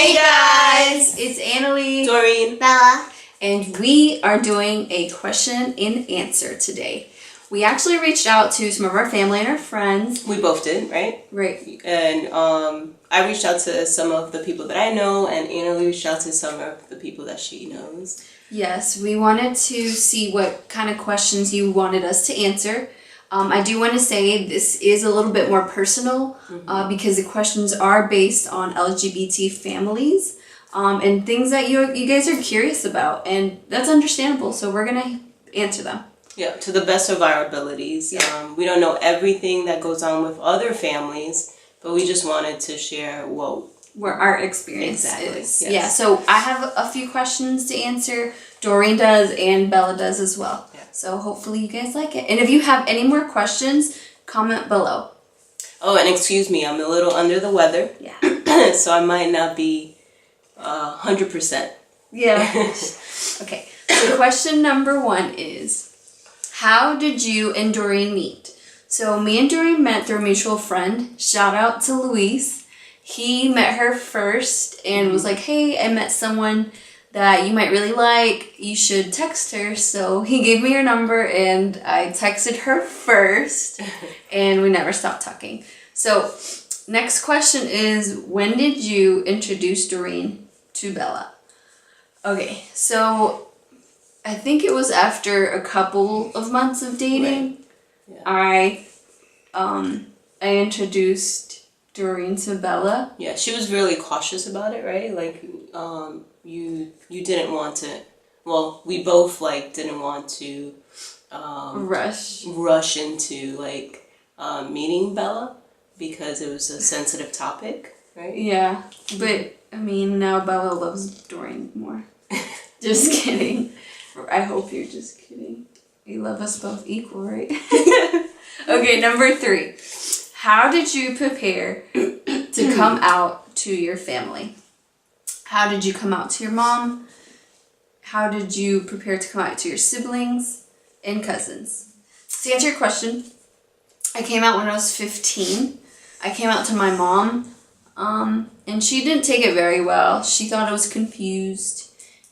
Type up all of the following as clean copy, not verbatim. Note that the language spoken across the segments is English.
Hey guys, it's Annalie, Doreen, Bella, and we are doing a question and answer today. We actually reached out to some of our family and our friends. we both did, right? Right. And I reached out to some of the people that I know, and Annalie reached out to some of the people that she knows. Yes, we wanted to see what kind of questions you wanted us to answer. I do want to say this is a little bit more personal because the questions are based on LGBT families and things that you guys are curious about, and that's understandable. So we're gonna answer them. Yeah, to the best of our abilities. Yeah. We don't know everything that goes on with other families, but we just wanted to share Where our experience Exactly, is. yes. Yeah, so I have a few questions to answer. Doreen does and Bella does as well. Yeah. So hopefully you guys like it. And if you have any more questions, comment below. Oh, and excuse me, I'm a little under the weather. Yeah. So I might not be 100%. Yeah. Okay. So question number 1 is, how did you and Doreen meet? So me and Doreen met through a mutual friend. Shout out to Luis. He met her first and was like, hey, I met someone that you might really like. You should text her. So he gave me her number and I texted her first and we never stopped talking. So next question is, when did you introduce Doreen to Bella? Okay, so I think it was after a couple of months of dating. Right. Yeah. I introduced Doreen to Bella. Yeah, she was really cautious about it, right? Like, you didn't want to. Well, we both didn't want to rush into meeting Bella because it was a sensitive topic, right? Yeah, but I mean now Bella loves Doreen more. Just kidding. I hope you're just kidding. You love us both equal, right? Okay, number 3. How did you prepare to come out to your family? How did you come out to your mom? How did you prepare to come out to your siblings and cousins? To answer your question, I came out when I was 15. I came out to my mom, and she didn't take it very well. She thought I was confused.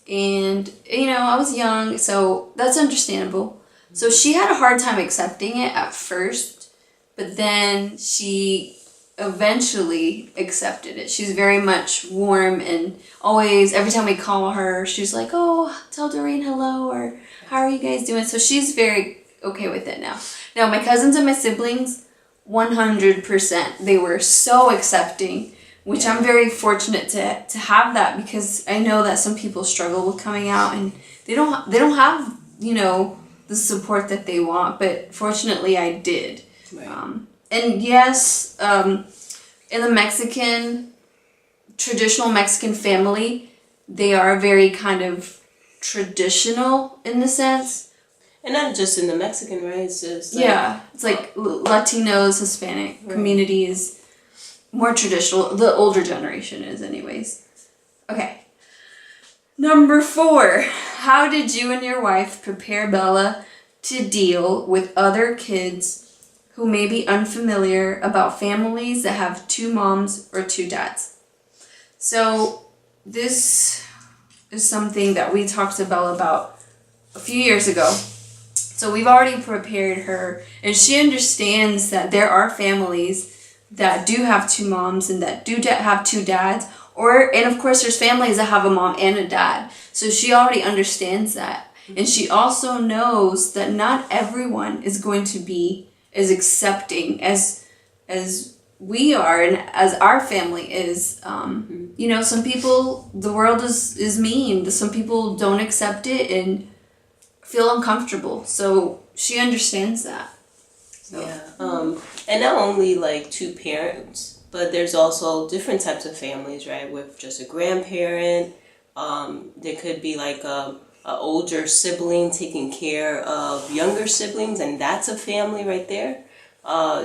And, I was young, so that's understandable. So she had a hard time accepting it at first, but then she eventually accepted it. She's very much warm and always, every time we call her, she's like, oh, tell Doreen hello, or how are you guys doing? So she's very okay with it now. Now, my cousins and my siblings, 100%, they were so accepting, which I'm very fortunate to have that, because I know that some people struggle with coming out and they don't have, the support that they want, but fortunately I did. Right. And yes, in the traditional Mexican family, they are very kind of traditional in the sense. And not just in the Mexican, right? It's just it's like Latinos, Hispanic community is more traditional. The older generation is anyways. Okay. Number 4. How did you and your wife prepare Bella to deal with other kids who may be unfamiliar about families that have 2 moms or 2 dads? So this is something that we talked to Bella about a few years ago. So we've already prepared her, and she understands that there are families that do have 2 moms and that do have 2 dads, and of course there's families that have a mom and a dad. So she already understands that. And she also knows that not everyone is going to be as accepting as we are and as our family is. Some people, the world is mean. Some people don't accept it and feel uncomfortable. So she understands that. So. Yeah. And not only 2 parents, but there's also different types of families, right? With just a grandparent. There could be a older sibling taking care of younger siblings, and that's a family right there.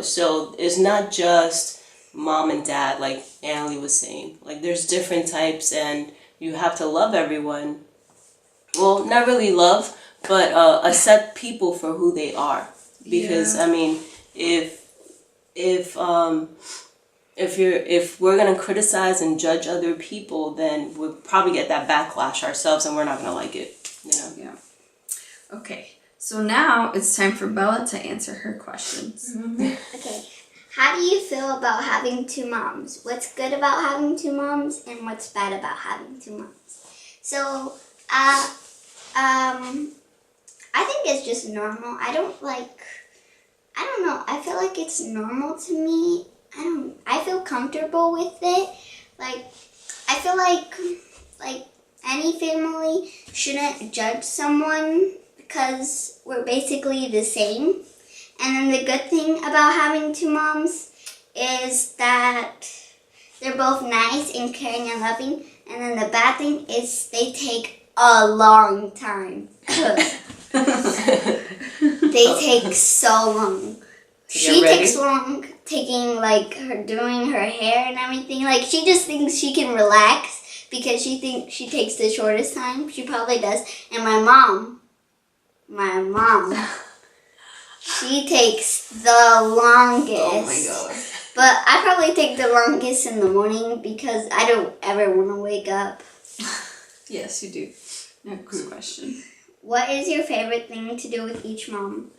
So it's not just mom and dad, like Annalie was saying. There's different types, and you have to love everyone. Well, not really love, but accept people for who they are. Because I mean, if if we're gonna criticize and judge other people, then we'll probably get that backlash ourselves, and we're not gonna like it. Yeah. Okay. So now it's time for Bella to answer her questions. Okay. How do you feel about having two moms? What's good about having two moms, and what's bad about having two moms? So, I think it's just normal. I don't know. I feel like it's normal to me. I feel comfortable with it. Like, I feel like any family shouldn't judge someone because we're basically the same. And then the good thing about having two moms is that they're both nice and caring and loving. And then the bad thing is they take a long time. They take so long. She takes long taking doing her hair and everything. Like, she just thinks she can relax because she thinks she takes the shortest time. She probably does. And my mom, she takes the longest. Oh my god. But I probably take the longest in the morning because I don't ever want to wake up. Yes, you do. Next question. What is your favorite thing to do with each mom?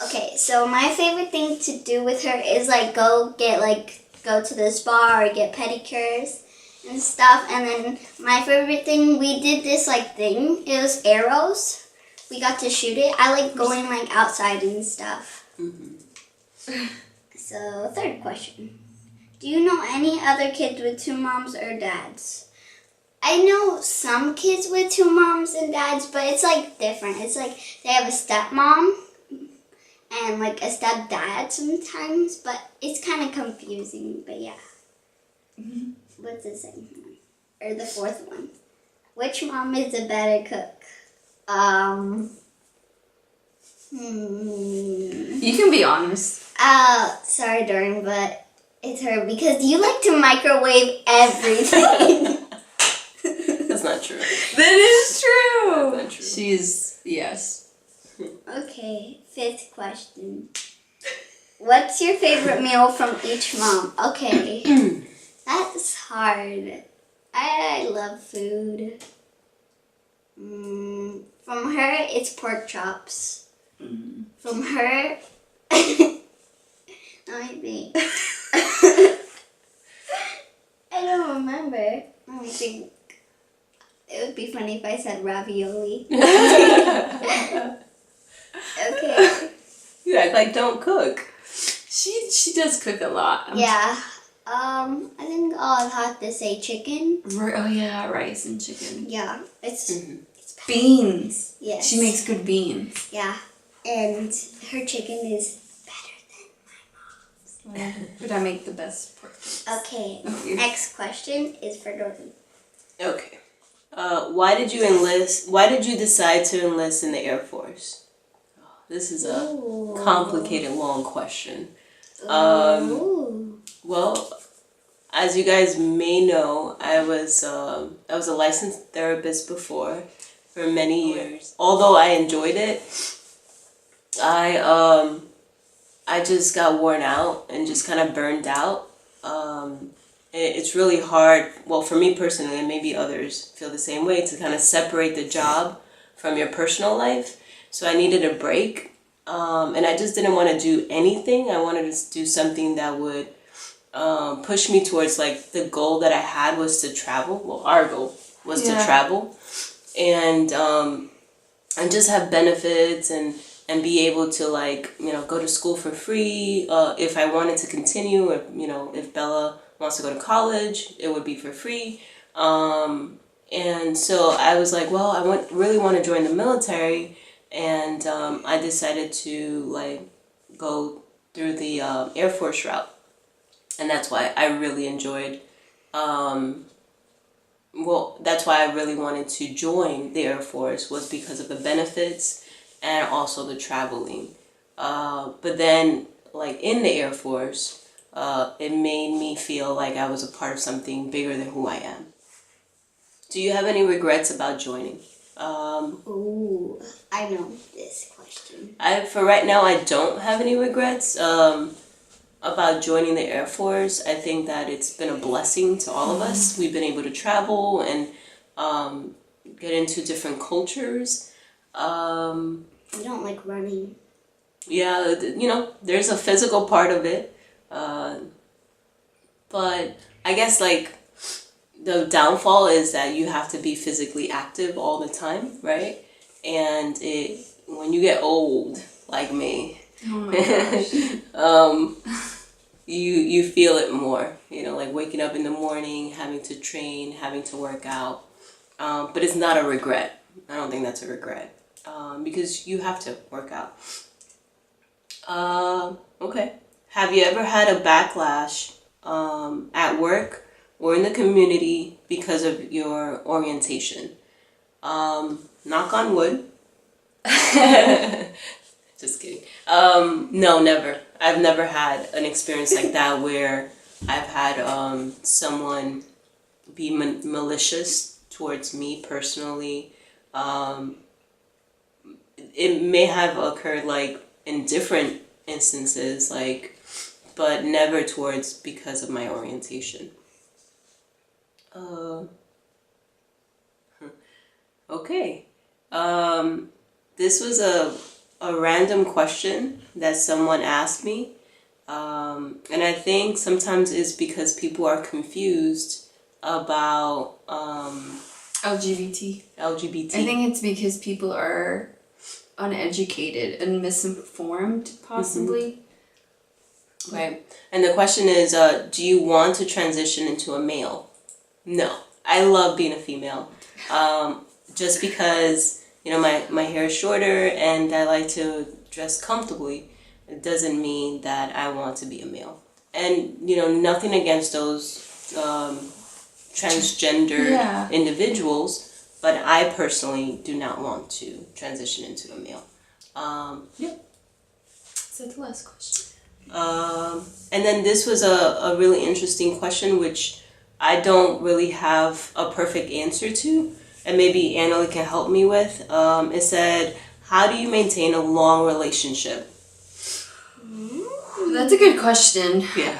Okay, so my favorite thing to do with her is go to the spa or get pedicures and stuff. And then my favorite thing, we did this thing. It was arrows. We got to shoot it. I like going outside and stuff. Mm-hmm. So, third question. Do you know any other kids with two moms or dads? I know some kids with two moms and dads, but it's different. It's they have a stepmom and a stepdad sometimes, but it's kind of confusing, but yeah. Mm-hmm. What's the second one? Or the fourth one? Which mom is a better cook? You can be honest. Sorry, Doreen, but it's her because you like to microwave everything. That's not true. That is true. That's not true. She's, yes. Okay, fifth question. What's your favorite meal from each mom? Okay, that's hard. I love food. From her, it's pork chops. From her, let me think. I don't remember. Let me think. It would be funny if I said ravioli. Okay. You act like don't cook. She does cook a lot. Yeah. I think I'll have to say chicken. Oh yeah, rice and chicken. Yeah. It's Beans. yes. She makes good beans. Yeah. And her chicken is better than my mom's. But I make the best pork. Okay. Okay. Next question is for Doreen. Okay. Why did you enlist? Why did you decide to enlist in the Air Force? This is a Ooh. complicated, long question. Ooh. Well, as you guys may know, I was a licensed therapist before for many years. Although I enjoyed it, I just got worn out and just kind of burned out. It's really hard, well, for me personally, and maybe others feel the same way, to kind of separate the job from your personal life. So I needed a break, and I just didn't want to do anything. I wanted to do something that would push me towards, the goal that I had was to travel. Well, our goal was to travel, and just have benefits and be able to, go to school for free if I wanted to continue, or, if Bella wants to go to college, it would be for free. And so I was like, well, I really want to join the military, and I decided to go through the Air Force route, and that's why I really enjoyed. That's why I really wanted to join the Air Force, was because of the benefits and also the traveling. But then, in the Air Force, it made me feel like I was a part of something bigger than who I am. Do you have any regrets about joining? Ooh, I know this question. For right now, I don't have any regrets. about joining the Air Force. I think that it's been a blessing to all of us. We've been able to travel and get into different cultures. I don't like running. Yeah, there's a physical part of it. But I guess like the downfall is that you have to be physically active all the time, right? And when you get old, like me, oh my gosh. you feel it more, like waking up in the morning, having to train, having to work out. But it's not a regret. I don't think that's a regret, because you have to work out. Okay. Have you ever had a backlash at work or in the community because of your orientation? Knock on wood. Just kidding. No, never. I've never had an experience like that where I've had someone be malicious towards me personally. It may have occurred like in different instances, but never towards because of my orientation. Okay. This was a random question that someone asked me. And I think sometimes it's because people are confused about LGBT. LGBT. I think it's because people are uneducated and misinformed, possibly. Right. And the question is, do you want to transition into a male? No. I love being a female. Just because, my hair is shorter and I like to dress comfortably, it doesn't mean that I want to be a male. And, nothing against those transgender individuals, but I personally do not want to transition into a male. Yep. So the last question. And then this was a really interesting question, which I don't really have a perfect answer to, and maybe Annalie can help me with. It said, how do you maintain a long relationship? That's a good question. Yeah.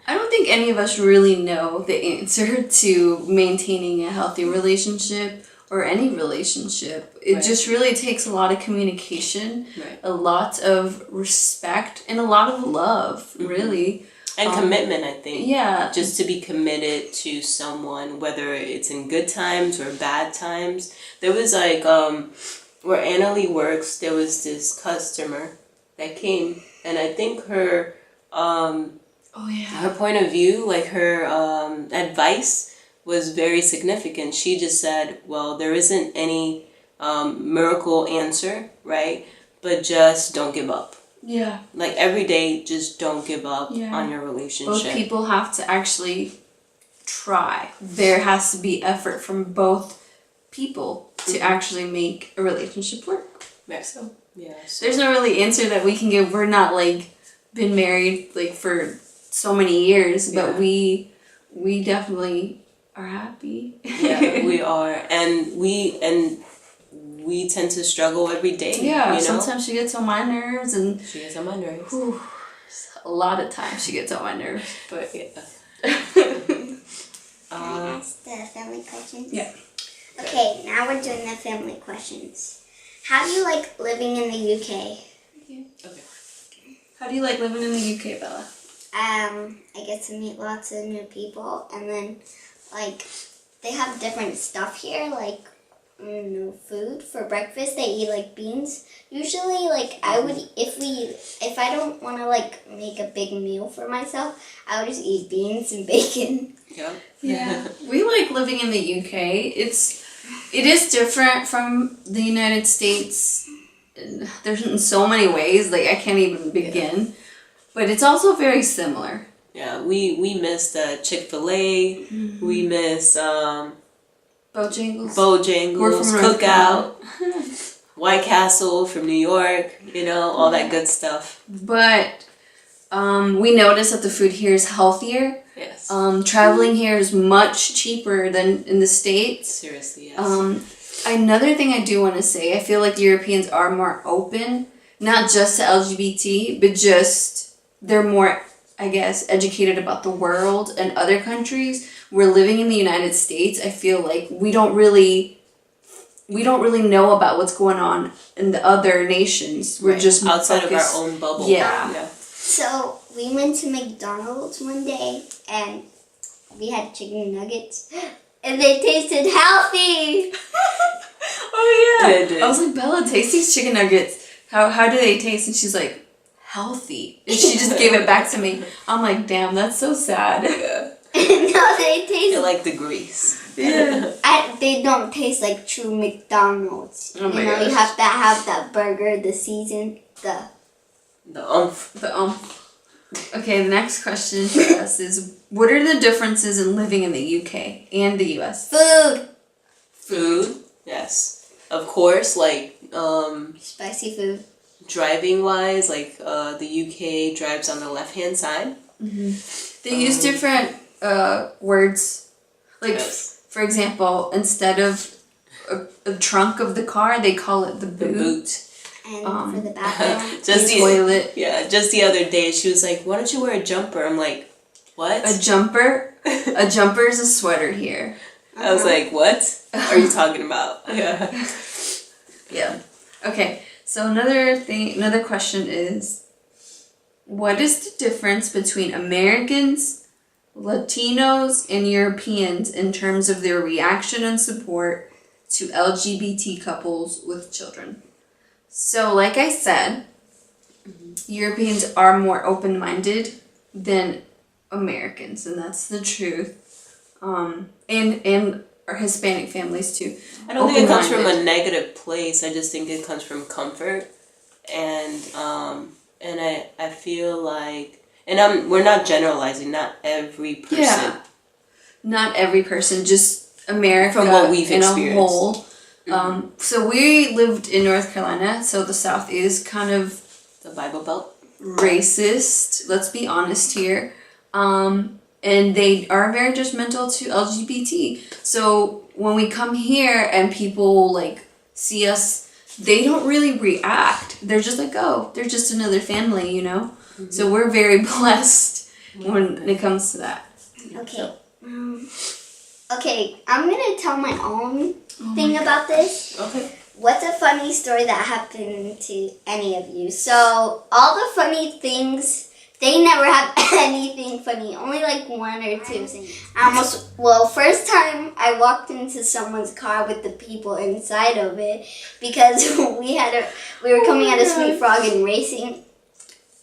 I don't think any of us really know the answer to maintaining a healthy relationship or any relationship. It just really takes a lot of communication, a lot of respect, and a lot of love, really. And commitment, I think. Yeah. Just to be committed to someone, whether it's in good times or bad times. There was where Annalie works, there was this customer that came, and I think her her point of view, her advice was very significant. She just said, well, there isn't any miracle answer, right? But just don't give up. Yeah. Every day, just don't give up on your relationship. Both people have to actually try. There has to be effort from both people to actually make a relationship work. Yeah. So, So there's no really answer that we can give. We're not been married for so many years, but we definitely are happy. Yeah, we are, and we tend to struggle every day. Yeah, sometimes she gets on my nerves, and she gets on my nerves. Whew, a lot of times she gets on my nerves, but Can I ask the family questions? Yeah. Okay, now we're doing the family questions. How do you like living in the UK? Okay. How do you like living in the UK, Bella? I get to meet lots of new people, and then they have different stuff here, food for breakfast. They eat beans. Usually, I would if I don't want to make a big meal for myself, I would just eat beans and bacon. Yeah. We like living in the UK. It is different from the United States. There's in so many ways, I can't even begin. But it's also very similar. Yeah, we miss Chick-fil-A. Mm-hmm. We miss Bojangles, Cookout, White Castle from New York, all that good stuff. But we notice that the food here is healthier. Yes. Traveling here is much cheaper than in the States. Seriously, yes. Another thing I do want to say, I feel like the Europeans are more open, not just to LGBT, but just they're more I guess, educated about the world and other countries. We're living in the United States. I feel like we don't really know about what's going on in the other nations. We're just outside focused, of our own bubble. Yeah. So we went to McDonald's one day and we had chicken nuggets and they tasted healthy. Oh yeah. They did. I was like, Bella, taste these chicken nuggets. How do they taste? And she's like, healthy. And she just gave it back to me. I'm like, damn, that's so sad. Yeah. No, they taste. I like the grease. Yeah. They don't taste like true McDonald's. Oh my You gosh. have to have that burger, the season, the. The Okay, the next question for us is, what are the differences in living in the UK and the US? Food. Food, yes. Of course, like Spicy food. driving wise, like the UK drives on the left hand side. They use different words. Like, Yes. for example, instead of a trunk of the car, they call it the The boot. boot. And for the bathroom. Just The toilet. Yeah, just the other day she was like, "Why don't you wear a jumper?" I'm like, "What?" A jumper. A jumper is a sweater here. I was like, "What are you talking about?" Yeah. Yeah. Okay. So another question is, what is the difference between Americans, Latinos, and Europeans in terms of their reaction and support to LGBT couples with children? So, like I said, Europeans are more open-minded than Americans, and that's the truth. And our Hispanic families too. I don't think it comes from Open-minded. a negative place. I just think it comes from comfort, and I feel like, and we're not generalizing. Not every person. Yeah. Not every person, just America From what we've in a experienced. whole. So we lived in North Carolina, so the South is kind of The Bible Belt. racist. Let's be honest here. And they are very judgmental to LGBT. So when we come here and people like see us, they don't really react. They're just like, oh, they're just another family, you know? So we're very blessed when it comes to that. Okay. Okay, I'm gonna tell my own thing about this. Okay. What's a funny story that happened to any of you? So all the funny things, they never have anything funny. Only like one or two. First time I walked into someone's car with the people inside of it because we were coming out of Sweet Frog and racing.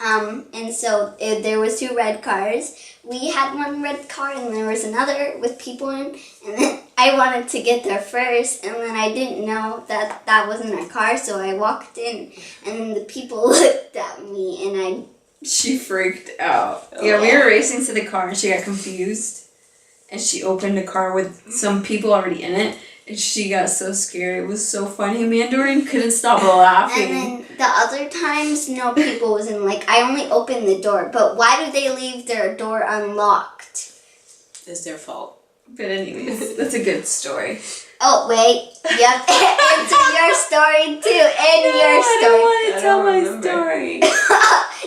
And so there was 2 red cars. We had 1 red car and there was another with people in. And then I wanted to get there first, and then I didn't know that wasn't our car, so I walked in, and then the people looked at me, and She freaked out. Yeah, we were racing to the car and she got confused. And she opened a car with some people already in it. And she got so scared. It was so funny. Me and Doreen couldn't stop laughing. And then the other times, no people was in. Like, I only opened the door, but why do they leave their door unlocked? It's their fault. But anyways, that's a good story. Oh, wait. You have to answer your story, too, and your story. I don't want to I don't tell my remember. story.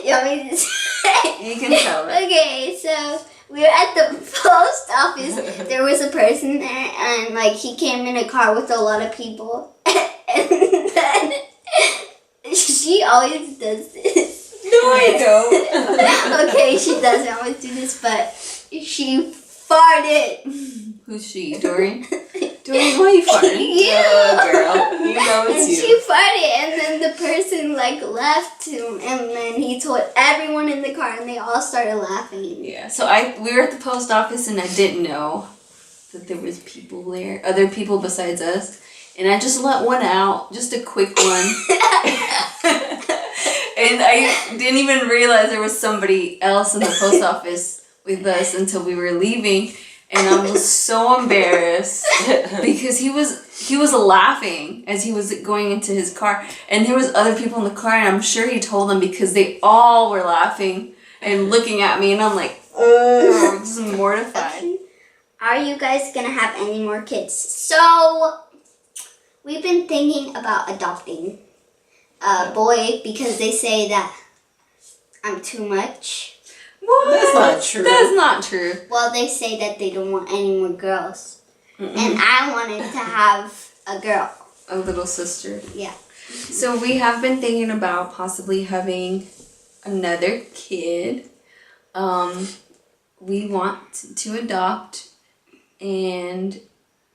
You want me to say? You can tell it. Okay, so we were at the post office. There was a person there, and like he came in a car with a lot of people, and then she always does this. No, I don't. Okay, she doesn't always do this, but she farted. Who's she? Doreen? Doreen, why are you farting? Yeah. Girl, you know And it's she you. farted, and then the person like left him, and then he told everyone in the car, and they all started laughing. Yeah, so we were at the post office and I didn't know that there was people there, other people besides us, and I just let one out, just a quick one. And I didn't even realize there was somebody else in the post office with us until we were leaving, and I was so embarrassed because he was laughing as he was going into his car, and there was other people in the car, and I'm sure he told them because they all were laughing and looking at me, and I'm like, oh, just mortified. Are you guys gonna have any more kids? So we've been thinking about adopting a boy because they say that I'm too much. What? not true. That's not true. Well, they say that they don't want any more girls. Mm-mm. And I wanted to have a girl. A little sister. Yeah. So we have been thinking about possibly having another kid. We want to adopt, and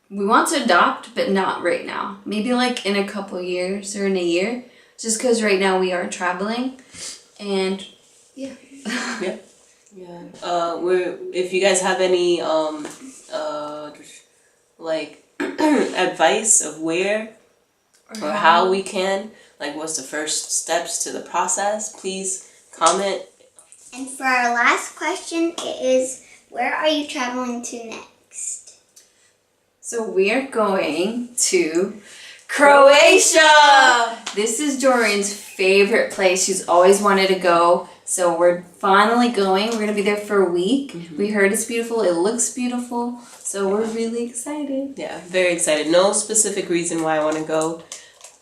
we want to adopt, but not right now. Maybe like in a couple years or in a year, just because right now we are traveling, and yeah. If you guys have any like advice of where or how we can, like what's the first steps to the process, please comment. And for our last question, it is, where are you traveling to next? So we are going to Croatia! This is Doreen's favorite place. She's always wanted to go. So we're finally going. We're going to be there for a week. Mm-hmm. We heard it's beautiful. It looks beautiful. So we're really excited. Yeah, very excited. No specific reason why I want to go,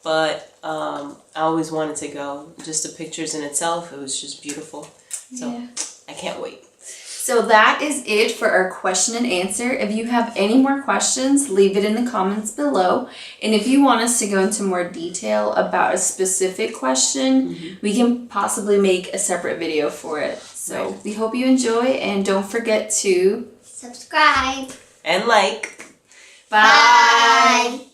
but I always wanted to go. Just the pictures in itself, it was just beautiful. So yeah. I can't wait. So that is it for our question and answer. If you have any more questions, leave it in the comments below. And if you want us to go into more detail about a specific question, we can possibly make a separate video for it. So we hope you enjoy, and don't forget to subscribe and like. Bye. Bye.